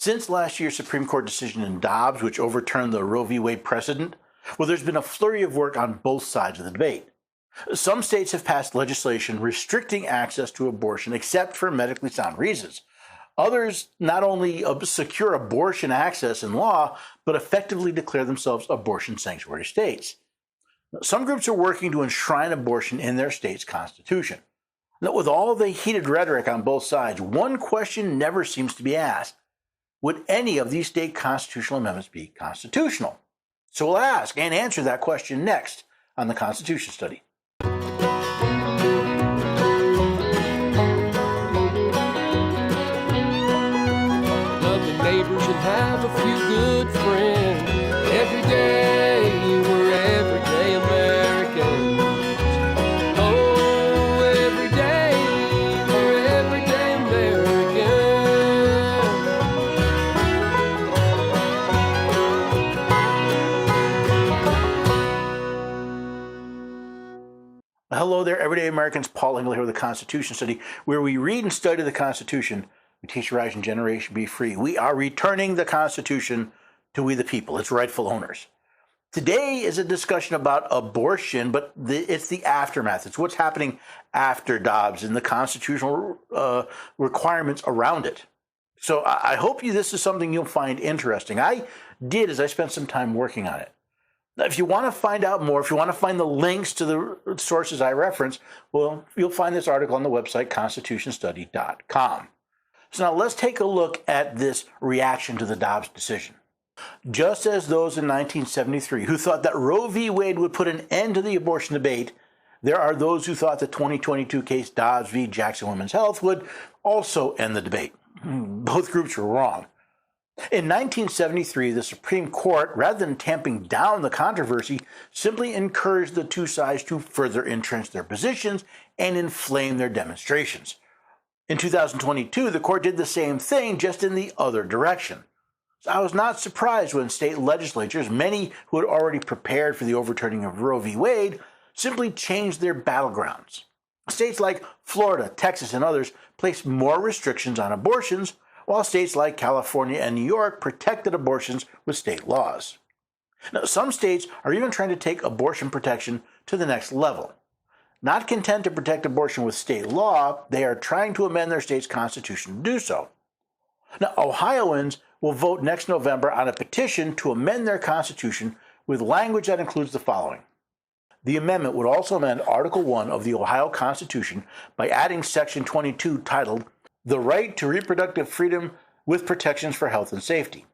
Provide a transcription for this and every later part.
Since last year's Supreme Court decision in Dobbs, which overturned the Roe v. Wade precedent, well, there's been a flurry of work on both sides of the debate. Some states have passed legislation restricting access to abortion except for medically sound reasons. Others not only secure abortion access in law, but effectively declare themselves abortion sanctuary states. Some groups are working to enshrine abortion in their state's constitution. Now, with all the heated rhetoric on both sides, one question never seems to be asked. Would any of these state constitutional amendments be constitutional? So we'll ask and answer that question next on the Constitution Study. Neighbors and have a few good friends. Every day we're everyday Americans. Oh, every day we're everyday Americans. Hello there, everyday Americans. Paul Engel here with the Constitution Study, where we read and study the Constitution. We teach your rising generation be free. We are returning the Constitution to we the people, its rightful owners. Today is a discussion about abortion, but it's the aftermath. It's what's happening after Dobbs and the constitutional requirements around it. So I hope this is something you'll find interesting. I did, as I spent some time working on it. Now, if you want to find out more, if you want to find the links to the sources I reference, well, you'll find this article on the website constitutionstudy.com. So now let's take a look at this reaction to the Dobbs decision. Just as those in 1973 who thought that Roe v. Wade would put an end to the abortion debate, there are those who thought the 2022 case Dobbs v. Jackson Women's Health would also end the debate. Both groups were wrong. In 1973, the Supreme Court, rather than tamping down the controversy, simply encouraged the two sides to further entrench their positions and inflame their demonstrations. In 2022, the court did the same thing, just in the other direction. So I was not surprised when state legislatures, many who had already prepared for the overturning of Roe v. Wade, simply changed their battlegrounds. States like Florida, Texas, and others placed more restrictions on abortions, while states like California and New York protected abortions with state laws. Now, some states are even trying to take abortion protection to the next level. Not content to protect abortion with state law, they are trying to amend their state's constitution to do so. Now, Ohioans will vote next November on a petition to amend their constitution with language that includes the following. The amendment would also amend Article 1 of the Ohio Constitution by adding Section 22 titled, "The Right to Reproductive Freedom with Protections for Health and Safety."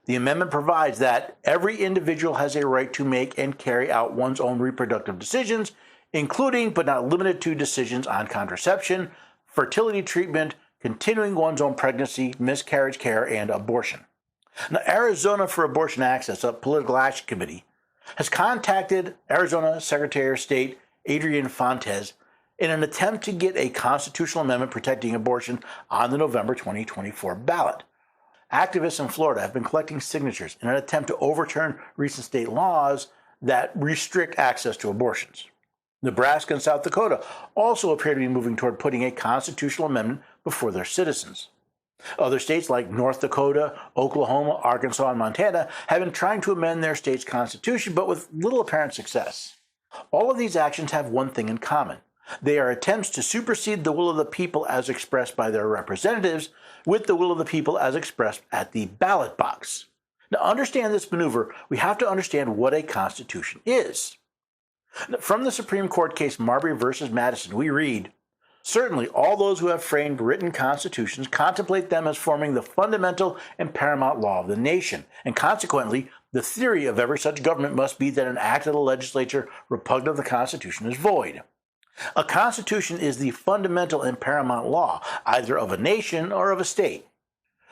The amendment provides that every individual has a right to make and carry out one's own reproductive decisions, including but not limited to decisions on contraception, fertility treatment, continuing one's own pregnancy, miscarriage care, and abortion. Now, Arizona for Abortion Access, a political action committee, has contacted Arizona Secretary of State Adrian Fontes in an attempt to get a constitutional amendment protecting abortion on the November 2024 ballot. Activists in Florida have been collecting signatures in an attempt to overturn recent state laws that restrict access to abortions. Nebraska and South Dakota also appear to be moving toward putting a constitutional amendment before their citizens. Other states like North Dakota, Oklahoma, Arkansas, and Montana have been trying to amend their state's constitution, but with little apparent success. All of these actions have one thing in common. They are attempts to supersede the will of the people as expressed by their representatives with the will of the people as expressed at the ballot box. To understand this maneuver, we have to understand what a constitution is. From the Supreme Court case Marbury v. Madison, we read, "Certainly all those who have framed written constitutions contemplate them as forming the fundamental and paramount law of the nation, and consequently, the theory of every such government must be that an act of the legislature repugnant to the Constitution is void." A constitution is the fundamental and paramount law, either of a nation or of a state.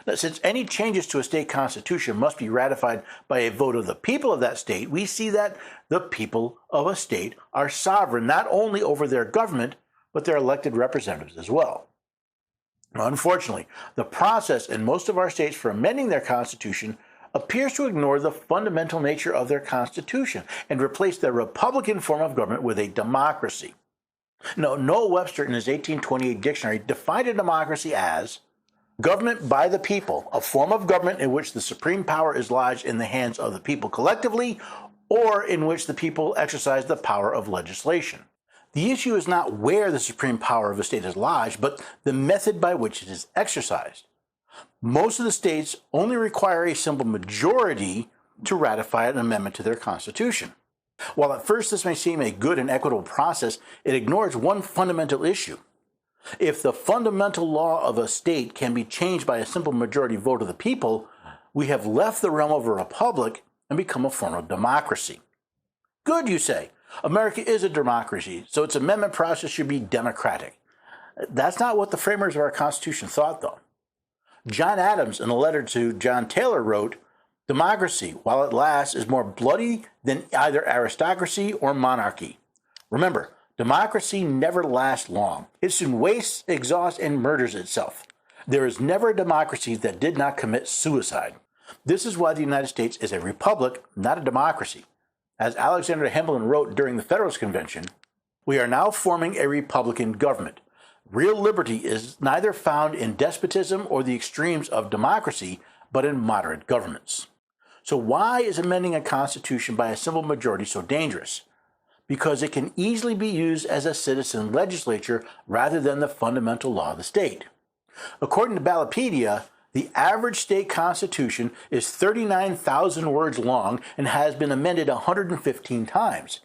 Now, since any changes to a state constitution must be ratified by a vote of the people of that state, we see that the people of a state are sovereign not only over their government, but their elected representatives as well. Unfortunately, the process in most of our states for amending their constitution appears to ignore the fundamental nature of their constitution and replace their republican form of government with a democracy. Now, Noah Webster in his 1828 dictionary defined a democracy as Government by the people, a form of government in which the supreme power is lodged in the hands of the people collectively, or in which the people exercise the power of legislation. The issue is not where the supreme power of a state is lodged, but the method by which it is exercised. Most of the states only require a simple majority to ratify an amendment to their constitution. While at first this may seem a good and equitable process, it ignores one fundamental issue. If the fundamental law of a state can be changed by a simple majority vote of the people, we have left the realm of a republic and become a form of democracy. Good, you say. America is a democracy, so its amendment process should be democratic. That's not what the framers of our Constitution thought, though. John Adams, in a letter to John Taylor, wrote, "Democracy, while it lasts, is more bloody than either aristocracy or monarchy." Remember, democracy never lasts long. It soon wastes, exhausts, and murders itself. There is never a democracy that did not commit suicide. This is why the United States is a republic, not a democracy. As Alexander Hamilton wrote during the Federalist Convention, "We are now forming a republican government. Real liberty is neither found in despotism or the extremes of democracy, but in moderate governments." So why is amending a constitution by a simple majority so dangerous? Because it can easily be used as a citizen legislature rather than the fundamental law of the state. According to Ballotpedia, the average state constitution is 39,000 words long and has been amended 115 times.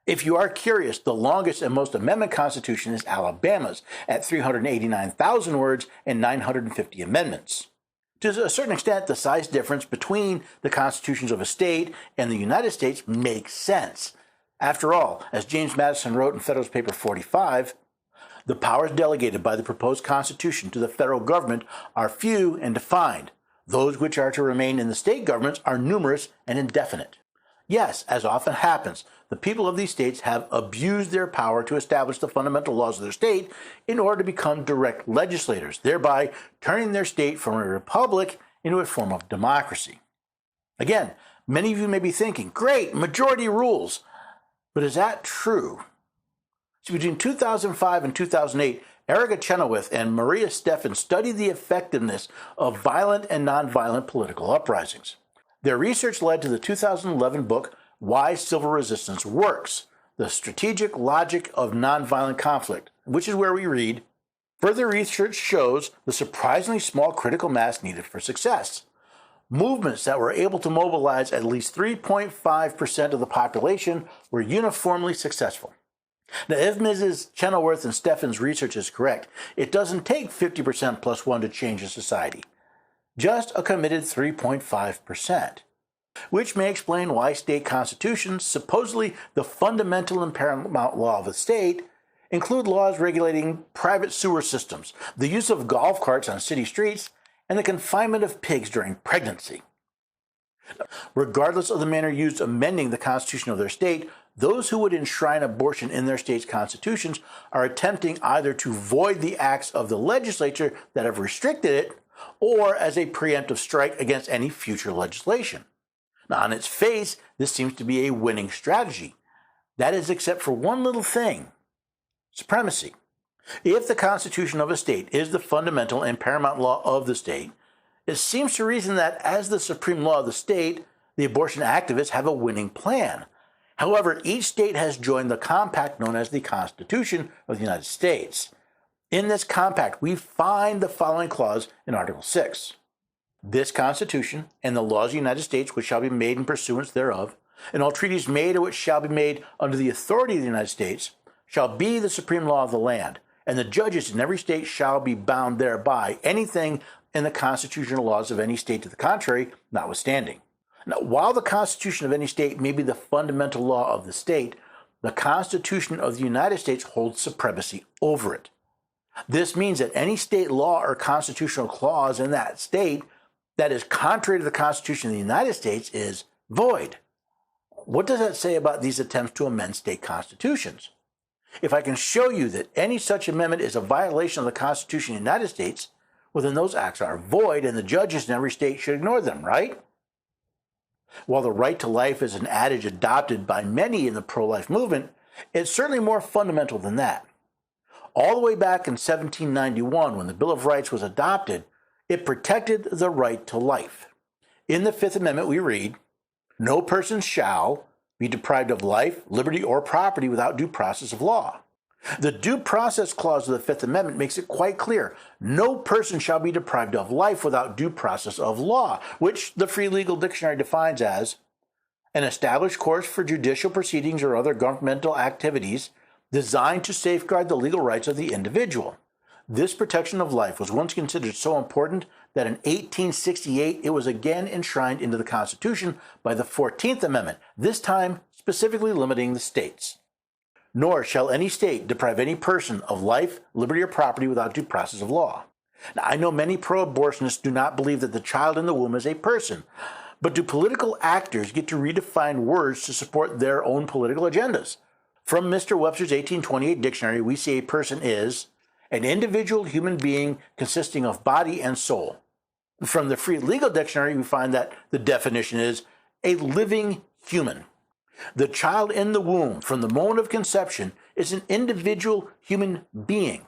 If you are curious, the longest and most amendment constitution is Alabama's at 389,000 words and 950 amendments. To a certain extent, the size difference between the constitutions of a state and the United States makes sense. After all, as James Madison wrote in Federalist Paper 45, the powers delegated by the proposed Constitution to the federal government are few and defined. Those which are to remain in the state governments are numerous and indefinite. Yes, as often happens, the people of these states have abused their power to establish the fundamental laws of their state in order to become direct legislators, thereby turning their state from a republic into a form of democracy. Again, many of you may be thinking, great, majority rules. But is that true? See, between 2005 and 2008, Erica Chenoweth and Maria Stephan studied the effectiveness of violent and nonviolent political uprisings. Their research led to the 2011 book, Why Civil Resistance Works, The Strategic Logic of Nonviolent Conflict, which is where we read, "Further research shows the surprisingly small critical mass needed for success. Movements that were able to mobilize at least 3.5% of the population were uniformly successful." Now, if Mrs. Chenoweth and Stephan's research is correct, it doesn't take 50% plus 1 to change a society. Just a committed 3.5%, which may explain why state constitutions, supposedly the fundamental and paramount law of a state, include laws regulating private sewer systems, the use of golf carts on city streets, and the confinement of pigs during pregnancy. Regardless of the manner used amending the constitution of their state, those who would enshrine abortion in their state's constitutions are attempting either to void the acts of the legislature that have restricted it, or as a preemptive strike against any future legislation. Now, on its face, this seems to be a winning strategy. That is, except for one little thing: supremacy. If the constitution of a state is the fundamental and paramount law of the state, it seems to reason that as the supreme law of the state, the abortion activists have a winning plan. However, each state has joined the compact known as the Constitution of the United States. In this compact, we find the following clause in Article 6. "This Constitution and the laws of the United States which shall be made in pursuance thereof, and all treaties made or which shall be made under the authority of the United States, shall be the supreme law of the land, and the judges in every state shall be bound thereby, anything in the constitutional laws of any state to the contrary, notwithstanding." Now, while the Constitution of any state may be the fundamental law of the state, the Constitution of the United States holds supremacy over it. This means that any state law or constitutional clause in that state that is contrary to the Constitution of the United States is void. What does that say about these attempts to amend state constitutions? If I can show you that any such amendment is a violation of the Constitution of the United States, well, then those acts are void and the judges in every state should ignore them, right? While the right to life is an adage adopted by many in the pro-life movement, it's certainly more fundamental than that. All the way back in 1791, when the Bill of Rights was adopted, It protected the right to life. In the Fifth Amendment, we read, "No person shall be deprived of life, liberty, or property without due process of law." The Due Process Clause of the Fifth Amendment makes it quite clear. No person shall be deprived of life without due process of law, which the Free Legal Dictionary defines as an established course for judicial proceedings or other governmental activities designed to safeguard the legal rights of the individual. This protection of life was once considered so important that in 1868 it was again enshrined into the Constitution by the 14th Amendment, this time specifically limiting the states. "Nor shall any state deprive any person of life, liberty, or property without due process of law." Now, I know many pro-abortionists do not believe that the child in the womb is a person, but do political actors get to redefine words to support their own political agendas? From Mr. Webster's 1828 dictionary, we see a person is an individual human being consisting of body and soul. From the Free Legal Dictionary, we find that the definition is a living human. The child in the womb, from the moment of conception, is an individual human being.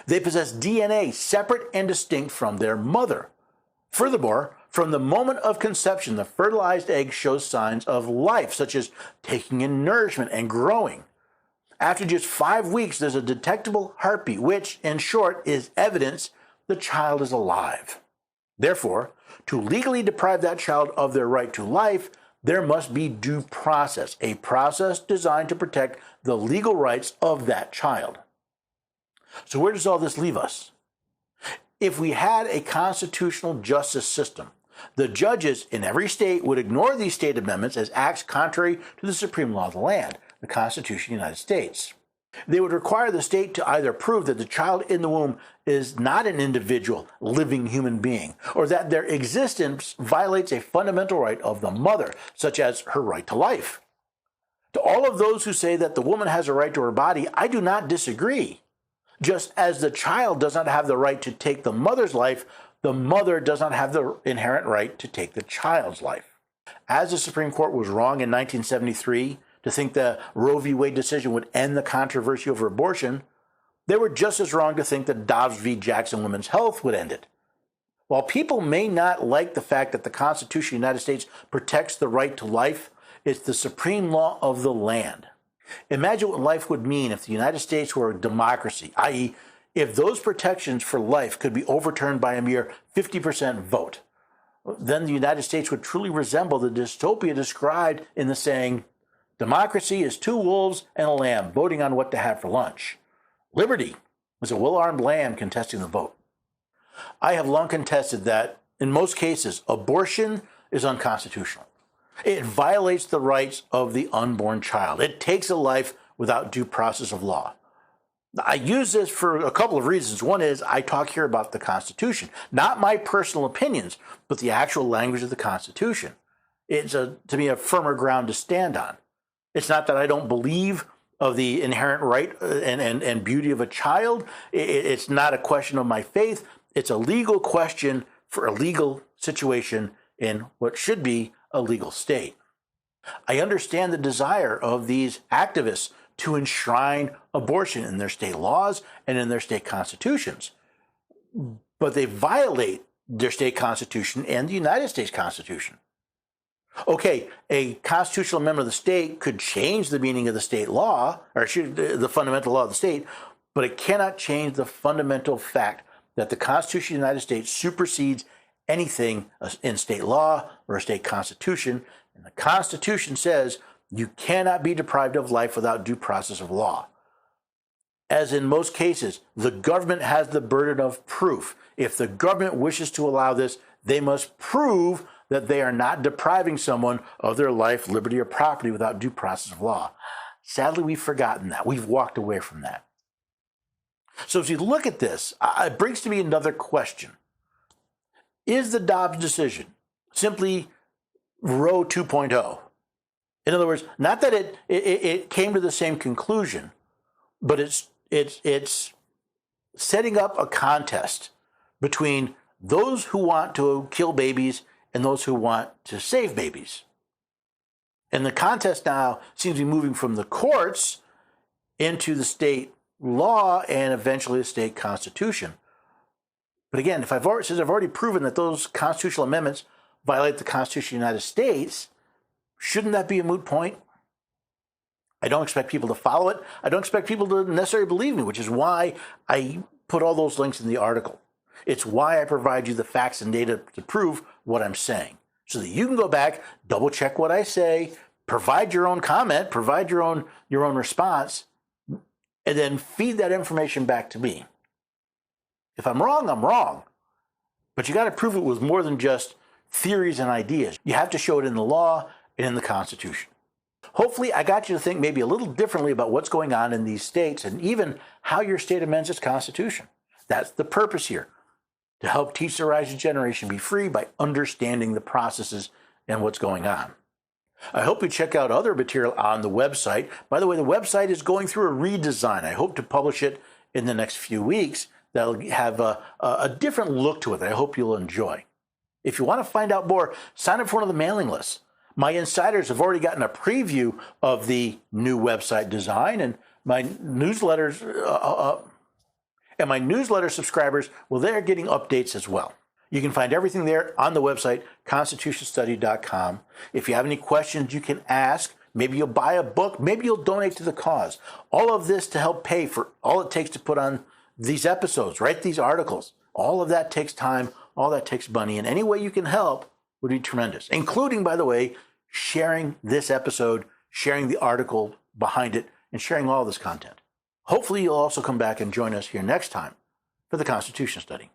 They possess DNA separate and distinct from their mother. Furthermore, from the moment of conception, the fertilized egg shows signs of life, such as taking in nourishment and growing. After just 5 weeks, there's a detectable heartbeat, which, in short, is evidence the child is alive. Therefore, to legally deprive that child of their right to life, there must be due process, a process designed to protect the legal rights of that child. So where does all this leave us? If we had a constitutional justice system, the judges in every state would ignore these state amendments as acts contrary to the supreme law of the land, the Constitution of the United States. They would require the state to either prove that the child in the womb is not an individual, living human being, or that their existence violates a fundamental right of the mother, such as her right to life. To all of those who say that the woman has a right to her body, I do not disagree. Just as the child does not have the right to take the mother's life, the mother does not have the inherent right to take the child's life. As the Supreme Court was wrong in 1973 to think the Roe v. Wade decision would end the controversy over abortion, they were just as wrong to think that Dobbs v. Jackson Women's Health would end it. While people may not like the fact that the Constitution of the United States protects the right to life, it's the supreme law of the land. Imagine what life would mean if the United States were a democracy, i.e., if those protections for life could be overturned by a mere 50% vote. Then the United States would truly resemble the dystopia described in the saying, "Democracy is two wolves and a lamb voting on what to have for lunch. Liberty is a well-armed lamb contesting the vote." I have long contested that, in most cases, abortion is unconstitutional. It violates the rights of the unborn child. It takes a life without due process of law. I use this for a couple of reasons. One is I talk here about the Constitution, not my personal opinions, but the actual language of the Constitution. It's, to me, a firmer ground to stand on. It's not that I don't believe of the inherent right and beauty of a child. It's not a question of my faith. It's a legal question for a legal situation in what should be a legal state. I understand the desire of these activists to enshrine abortion in their state laws and in their state constitutions, but they violate their state constitution and the United States Constitution. Okay, a constitutional amendment of the state could change the meaning of the state law, or the fundamental law of the state, but it cannot change the fundamental fact that the Constitution of the United States supersedes anything in state law or a state constitution. And the Constitution says you cannot be deprived of life without due process of law. As in most cases, the government has the burden of proof. If the government wishes to allow this, they must prove that they are not depriving someone of their life, liberty, or property without due process of law. Sadly, we've forgotten that. We've walked away from that. So as you look at this, it brings to me another question. Is the Dobbs decision simply Roe 2.0? In other words, not that it came to the same conclusion, but it's setting up a contest between those who want to kill babies and those who want to save babies. And the contest now seems to be moving from the courts into the state law and eventually the state constitution. But again, since I've already proven that those constitutional amendments violate the Constitution of the United States, shouldn't that be a moot point? I don't expect people to follow it. I don't expect people to necessarily believe me, which is why I put all those links in the article. It's why I provide you the facts and data to prove what I'm saying, so that you can go back, double check what I say, provide your own comment, provide your own response, and then feed that information back to me. If I'm wrong, I'm wrong. But you got to prove it with more than just theories and ideas. You have to show it in the law and in the Constitution. Hopefully, I got you to think maybe a little differently about what's going on in these states and even how your state amends its Constitution. That's the purpose here, to help teach the rising generation be free by understanding the processes and what's going on. I hope you check out other material on the website. By the way, the website is going through a redesign. I hope to publish it in the next few weeks. That'll have a different look to it that I hope you'll enjoy. If you want to find out more, sign up for one of the mailing lists. My insiders have already gotten a preview of the new website design, and my newsletter subscribers, well, they're getting updates as well. You can find everything there on the website, constitutionstudy.com. If you have any questions, you can ask. Maybe you'll buy a book. Maybe you'll donate to the cause. All of this to help pay for all it takes to put on these episodes, write these articles. All of that takes time. All that takes money. And any way you can help would be tremendous, including, by the way, sharing this episode, sharing the article behind it, and sharing all this content. Hopefully, you'll also come back and join us here next time for the Constitution Study.